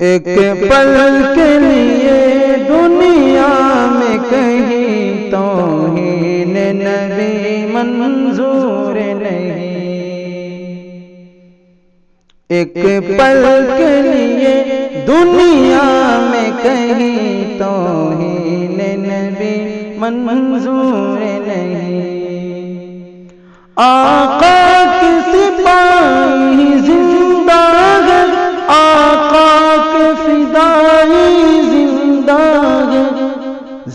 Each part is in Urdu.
ایک پل کے لیے دنیا میں کہیں توہین نبی منظور نہیں، ایک پل کے لیے دنیا میں کہیں توہین نبی منظور نہیں۔ آقا کی سپاہی زندہ ہے، آقا کے فدائی زندہ ہے،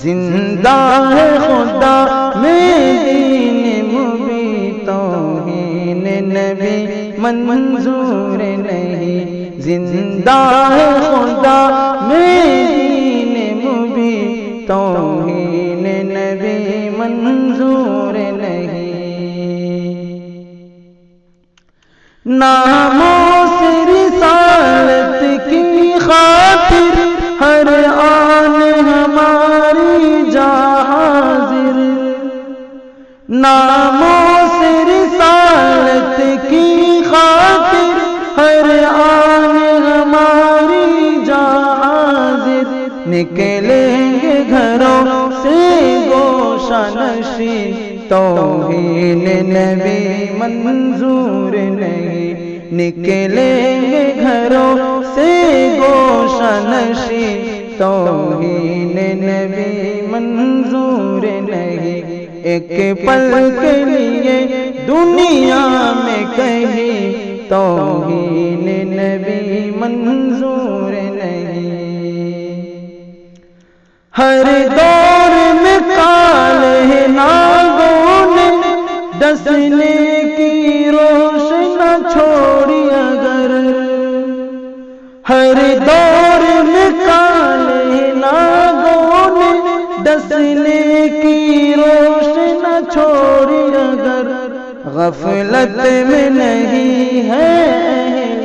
زندہ ہے خدا میں دین مبین، توہین نبی منظور نہیں، زندہ ہے خدا میں دین مبین، توہین نبی منظور نہیں۔ ناموں سے رسالت کی خاطر ہر آن ہماری جا حاضر، ناموں سے رسالت کی خاطر ہر آن ہماری جا حاضر، نکلیں گے گھروں سے گوشہ نشین، توہین نبی منظور نہیں، نکلیں گے گھروں سے گوشہ نشین، توہین نبی منظور نہیں۔ ایک پل کے لیے دنیا میں کہیں توہین نبی منظور نہیں۔ ہر دور میں کالے ناگوں نے ڈسنے کی روشن چھوڑی اگر، ہر دور میں کالے ناگوں نے ڈسنے کی روشن چھوڑی اگر، غفلت میں نہیں ہے اہل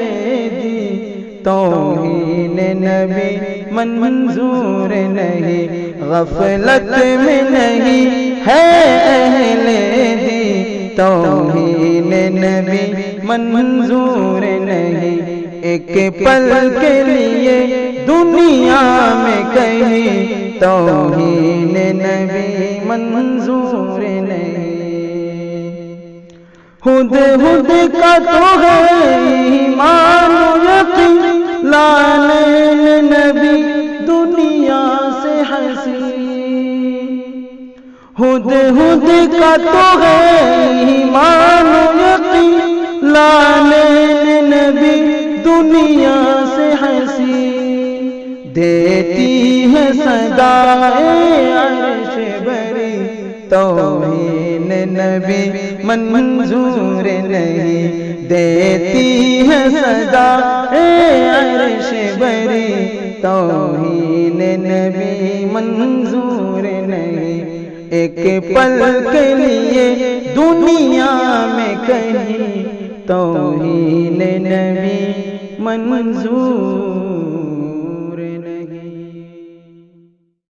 دین، توہین نبی منظور نہیں، غفلت میں نہیں ہے اہل دین، توہین نبی منظور نہیں۔ ایک پل کے لیے دنیا میں کہیں توہین نبی منظور نہیں۔ ہد کا تو ہے ایمان و یقین، لانے نبی دنیا سے حسین، ہد کا تو ہے ایمان و یقین، لانے نبی دنیا سے حسین، دیتی ہے صدائے عرش بری، توہین نبی منظور نہیں، دیتی ہے صدائے عرش بری، توہین نبی منظور نہیں۔ ایک پل کے لیے دنیا میں کہیں توہین نبی منظور